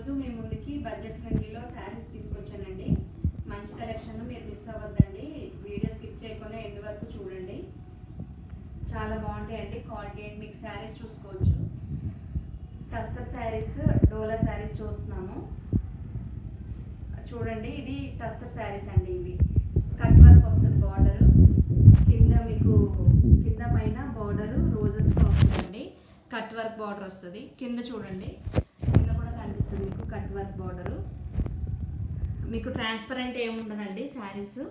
ఈరోజు మీ ముందుకి బడ్జెట్ ఫ్రెండ్లీలో శారీస్ తీసుకొచ్చానండి. మంచి కలెక్షన్, మీరు మిస్ అవ్వద్దండి. వీడియో స్కిప్ చేయకుండా ఎండ్ వరకు చూడండి. చాలా బాగుంటాయండి. క్వాలిటీ అండ్ మీకు శారీస్ చూసుకోవచ్చు. టస్సర్ శారీస్, డోలా శారీస్ చూస్తున్నాము. చూడండి, ఇది టస్సర్ శారీస్ అండి. ఇవి కట్ వర్క్ వస్తుంది. బార్డర్ కింద మీకు కింద పైన బార్డర్ రోజెస్తో వస్తుందండి. కట్ వర్క్ బార్డర్ వస్తుంది. కింద చూడండి, కింద కూడా కనిపిస్తుంది మీకు కట్ వర్క్ బార్డరు. మీకు ట్రాన్స్పరెంట్ ఏముండదండి శారీస్.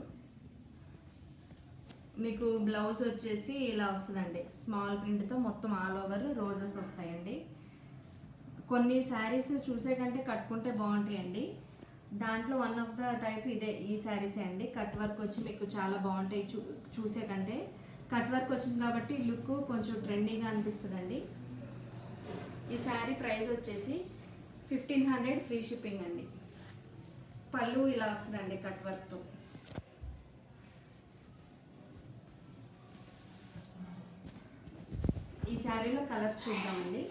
మీకు బ్లౌజ్ వచ్చేసి ఇలా వస్తుందండి. స్మాల్ ప్రింట్తో మొత్తం ఆల్ ఓవర్ రోజెస్ వస్తాయండి. కొన్ని శారీస్ చూసే కంటే కట్టుకుంటే బాగుంటాయండి. దాంట్లో వన్ ఆఫ్ ద టైప్ ఇదే, ఈ శారీసే అండి. కట్ వర్క్ వచ్చి మీకు చాలా బాగుంటాయి. చూసే కంటే కట్ వర్క్ వచ్చింది కాబట్టి లుక్ కొంచెం ట్రెండీగా అనిపిస్తుందండి. ఈ శారీ ప్రైస్ వచ్చేసి 1500 ఫ్రీ షిప్పింగ్ అండి. పళ్ళు ఇలా వస్తుందండి కట్ వర్క్తో. ఈ శారీలో కలర్స్ చూద్దామండి.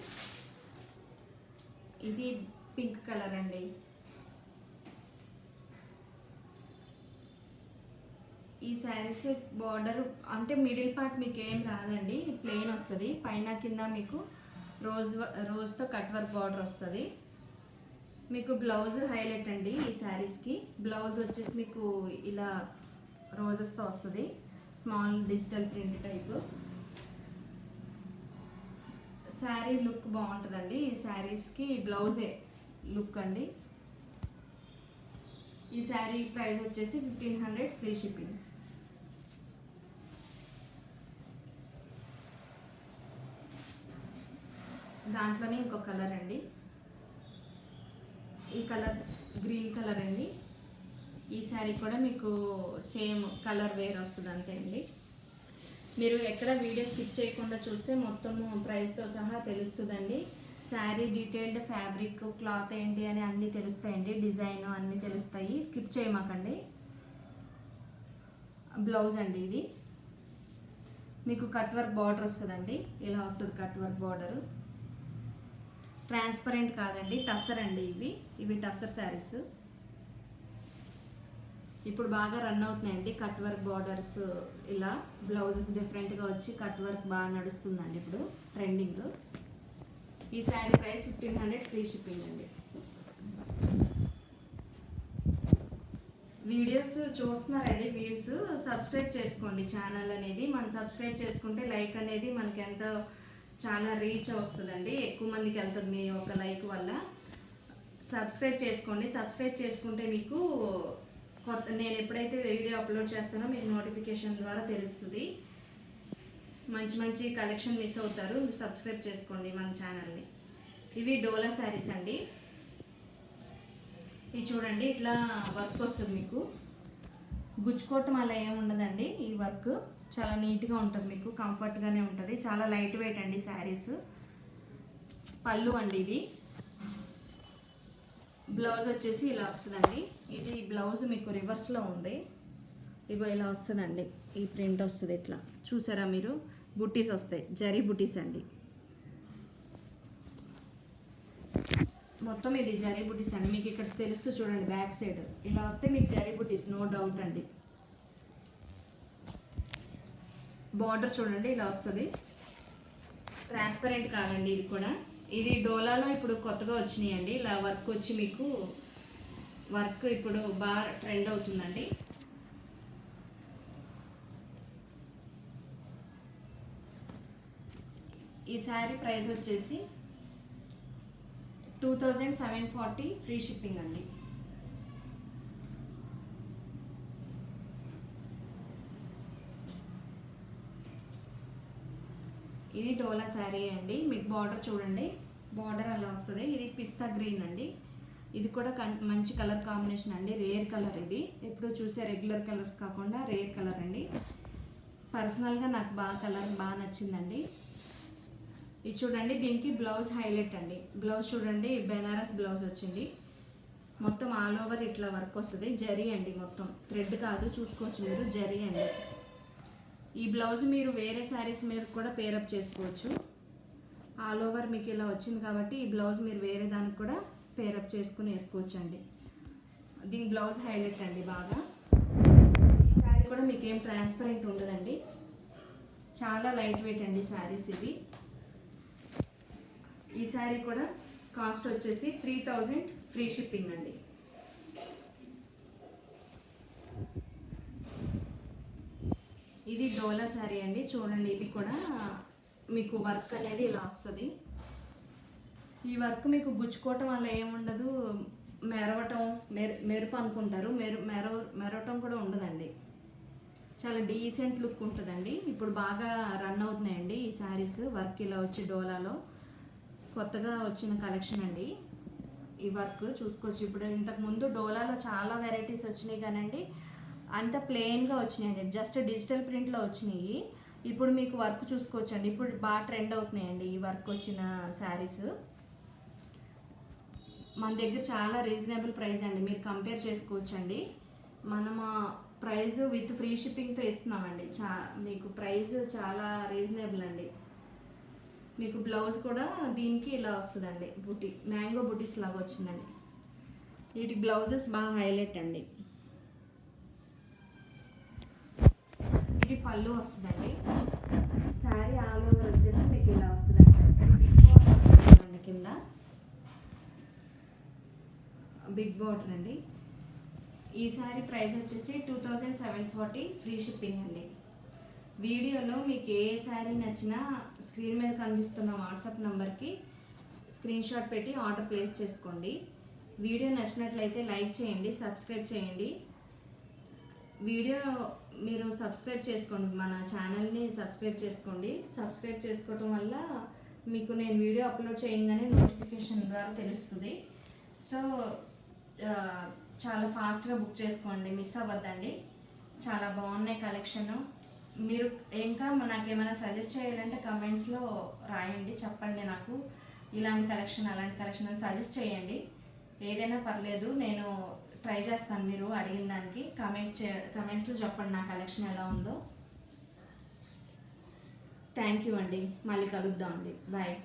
ఇది పింక్ కలర్ అండి. ఈ శారీస్ బార్డర్ అంటే మిడిల్ పార్ట్ మీకు ఏం రాదండి, ప్లెయిన్ వస్తుంది. పైన కింద మీకు రోజుతో కట్ వర్క్ బార్డర్ వస్తుంది. మీకు బ్లౌజ్ హైలైట్ అండి. ఈ శారీస్కి బ్లౌజ్ వచ్చేసి మీకు ఇలా రోజెస్తో వస్తుంది. Small digital print type. Sari look బాగుంటుందండి. ఈ శారీస్కి బ్లౌజే లుక్ అండి. ఈ శారీ ప్రైస్ వచ్చేసి 1500 ఫ్రీ షిప్పింగ్. దాంట్లోనే ఇంకో కలర్ అండి. ఈ కలర్ గ్రీన్ కలర్ అండి. ఈ శారీ కూడా మీకు సేమ్ కలర్ వేర్ వస్తుంది అంతే అండి. మీరు ఎక్కడ వీడియో స్కిప్ చేయకుండా చూస్తే మొత్తము ప్రైస్తో సహా తెలుస్తుందండి. శారీ డీటెయిల్డ్, ఫ్యాబ్రిక్, క్లాత్ ఏంటి అని అన్నీ తెలుస్తాయండి. డిజైన్ అన్నీ తెలుస్తాయి. స్కిప్ చేయమాకండి. బ్లౌజ్ అండి. ఇది మీకు కట్ వర్క్ బార్డర్ వస్తుందండి. ఇలా వస్తుంది కట్ వర్క్ బార్డరు. ట్రాన్స్పరెంట్ కాదండి, టస్సర్ అండి. ఇవి టస్సర్ శారీస్. ఇప్పుడు బాగా రన్ అవుతున్నాయండి కట్ వర్క్ బార్డర్స్. ఇలా బ్లౌజెస్ డిఫరెంట్గా వచ్చి కట్ వర్క్ బాగా నడుస్తుందండి ఇప్పుడు ట్రెండింగ్. ఈ శారీ ప్రైస్ 1500 ఫ్రీ షిప్పింగ్ అండి. వీడియోస్ చూస్తున్నారండి, వ్యూస్ సబ్స్క్రైబ్ చేసుకోండి. ఛానల్ అనేది మనం సబ్స్క్రైబ్ చేసుకుంటే లైక్ అనేది మనకి ఎంతో చాలా రీచ్ వస్తుందండి. ఎక్కువ మందికి వెళ్తుంది మీ ఒక లైక్ వల్ల. సబ్స్క్రైబ్ చేసుకోండి. సబ్స్క్రైబ్ చేసుకుంటే మీకు నేను ఎప్పుడైతే వీడియో అప్లోడ్ చేస్తానో మీకు నోటిఫికేషన్ ద్వారా తెలుస్తుంది. మంచి మంచి కలెక్షన్ మిస్ అవుతారు. సబ్స్క్రైబ్ చేసుకోండి మన ఛానల్ని. ఇవి డోలా శారీస్ అండి. ఇది చూడండి, ఇట్లా వర్క్ వస్తుంది మీకు. గుచ్చుకోవటం అలా ఏముండదండి. ఈ వర్క్ చాలా నీట్గా ఉంటుంది, మీకు కంఫర్ట్గానే ఉంటుంది. చాలా లైట్ వెయిట్ అండి శారీస్. పళ్ళు అండి. ఇది బ్లౌజ్ వచ్చేసి ఇలా వస్తుందండి. ఇది బ్లౌజ్ మీకు రివర్స్లో ఉంది. ఇగో ఇలా వస్తుందండి. ఈ ప్రింట్ వస్తుంది. ఇట్లా చూసారా మీరు, బుట్టీస్ వస్తాయి, జరీ బుట్టీస్ అండి. మొత్తం ఇది జరీ బుట్టీస్ అండి. మీకు ఇక్కడ తెలుస్తూ చూడండి, బ్యాక్ సైడ్ ఇలా వస్తే మీకు జరీ బుట్టీస్, నో డౌట్ అండి. బార్డర్ చూడండి ఇలా వస్తుంది. ట్రాన్స్పరెంట్ కాదండి ఇది కూడా. ఇది డోలాలో ఇప్పుడు కొత్తగా వచ్చినాయండి. ఇలా వర్క్ వచ్చి మీకు వర్క్ ఇప్పుడు బాగా ట్రెండ్ అవుతుందండి. ఈ శారీ ప్రైస్ వచ్చేసి 2740 ఫ్రీ షిప్పింగ్ అండి. ఇది డోలా శారీ అండి. మీకు బార్డర్ చూడండి, బార్డర్ అలా వస్తుంది. ఇది పిస్తా గ్రీన్ అండి. ఇది కూడా మంచి కలర్ కాంబినేషన్ అండి. Rare colour. ఇది ఎప్పుడూ చూసే రెగ్యులర్ కలర్స్ కాకుండా రేర్ కలర్ అండి. పర్సనల్గా నాకు కలర్ బాగా నచ్చిందండి. ఇది చూడండి, దీనికి బ్లౌజ్ హైలైట్ అండి. బ్లౌజ్ చూడండి, బెనారస్ బ్లౌజ్ వచ్చింది. మొత్తం ఆల్ ఓవర్ ఇట్లా వర్క్ వస్తుంది. జరీ అండి, మొత్తం థ్రెడ్ కాదు, చూసుకోవచ్చు మీరు, జరీ అండి. ఈ బ్లౌజ్ మీరు వేరే శారీస్ మీద కూడా పేరప్ చేసుకోవచ్చు. ఆల్ ఓవర్ మీకు ఇలా వచ్చింది కాబట్టి ఈ బ్లౌజ్ మీరు వేరే దానికి కూడా పేరప్ చేసుకుని వేసుకోవచ్చండి. దీని బ్లౌజ్ హైలైట్ అండి బాగా. ఈ శారీ కూడా మీకు ఏం ట్రాన్స్పరెంట్ ఉండదండి, చాలా లైట్ వెయిట్ అండి శారీస్ ఇవి. ఈ శారీ కూడా కాస్ట్ వచ్చేసి 3000 ఫ్రీ షిప్పింగ్ అండి. ఇది డోలా శారీ అండి, చూడండి. ఇది కూడా మీకు వర్క్ అనేది ఇలా వస్తుంది. ఈ వర్క్ మీకు గుచ్చుకోవటం వల్ల ఏముండదు, మెరవటం మెరుపు అనుకుంటారు, మెరవటం కూడా ఉండదండి. చాలా డీసెంట్ లుక్ ఉంటుందండి. ఇప్పుడు బాగా రన్ అవుతున్నాయండి ఈ శారీస్. వర్క్ ఇలా వచ్చి డోలాలో కొత్తగా వచ్చిన కలెక్షన్ అండి ఈ వర్క్. చూసుకోవచ్చు. ఇప్పుడు ఇంతకుముందు డోలాలో చాలా వెరైటీస్ వచ్చినాయి కానండి, అంత ప్లెయిన్గా వచ్చినాయండి, జస్ట్ డిజిటల్ ప్రింట్లో వచ్చినాయి. ఇప్పుడు మీకు వర్క్ చూసుకోవచ్చండి, ఇప్పుడు బాగా ట్రెండ్ అవుతున్నాయండి ఈ వర్క్ వచ్చిన శారీస్. మన దగ్గర చాలా రీజనబుల్ ప్రైస్ అండి, మీరు కంపేర్ చేసుకోవచ్చండి. మనము ప్రైస్ విత్ ఫ్రీ షిప్పింగ్తో ఇస్తున్నామండి. మీకు ప్రైస్ చాలా రీజనబుల్ అండి. మీకు బ్లౌజ్ కూడా దీనికి ఇలా వస్తుందండి, బుటీ మ్యాంగో బుటీస్ లాగా వచ్చిందండి. వీటి బ్లౌజెస్ బాగా హైలైట్ అండి. ఇది పళ్ళు వస్తుందండి. శారీ ఆల్ ఓవర్ వచ్చేసి మీకు ఇలా వస్తుందండి. కింద బిగ్ బార్డర్ అండి. ఈ శారీ ప్రైస్ వచ్చేసి 2740 ఫ్రీ షిప్పింగ్ అండి. వీడియోలో మీకు ఏ శారీ నచ్చినా స్క్రీన్ మీద కనిపిస్తున్న వాట్సాప్ నెంబర్కి స్క్రీన్ షాట్ పెట్టి ఆర్డర్ ప్లేస్ చేసుకోండి. వీడియో నచ్చినట్లయితే లైక్ చేయండి, సబ్స్క్రైబ్ చేయండి. వీడియో మీరు సబ్స్క్రైబ్ చేసుకోండి, మన ఛానల్ని సబ్స్క్రైబ్ చేసుకోండి. సబ్స్క్రైబ్ చేసుకోవడం వల్ల మీకు నేను వీడియో అప్లోడ్ చేయగానే నోటిఫికేషన్ ద్వారా తెలుస్తుంది. సో చాలా ఫాస్ట్గా బుక్ చేసుకోండి, మిస్ అవ్వద్దండి. చాలా బాగున్నాయి కలెక్షన్. మీరు ఇంకా నాకు ఏమైనా సజెస్ట్ చేయాలంటే కమెంట్స్లో రాయండి, చెప్పండి. నాకు ఇలాంటి కలెక్షన్ అలాంటి కలెక్షన్ అని సజెస్ట్ చేయండి, ఏదైనా పర్లేదు, నేను ట్రై చేస్తాను. మీరు అడిగిన దానికి కమెంట్స్లో చెప్పండి నా కలెక్షన్ ఎలా ఉందో. థ్యాంక్ యూ అండి, మళ్ళీ కలుద్దాం అండి, బాయ్.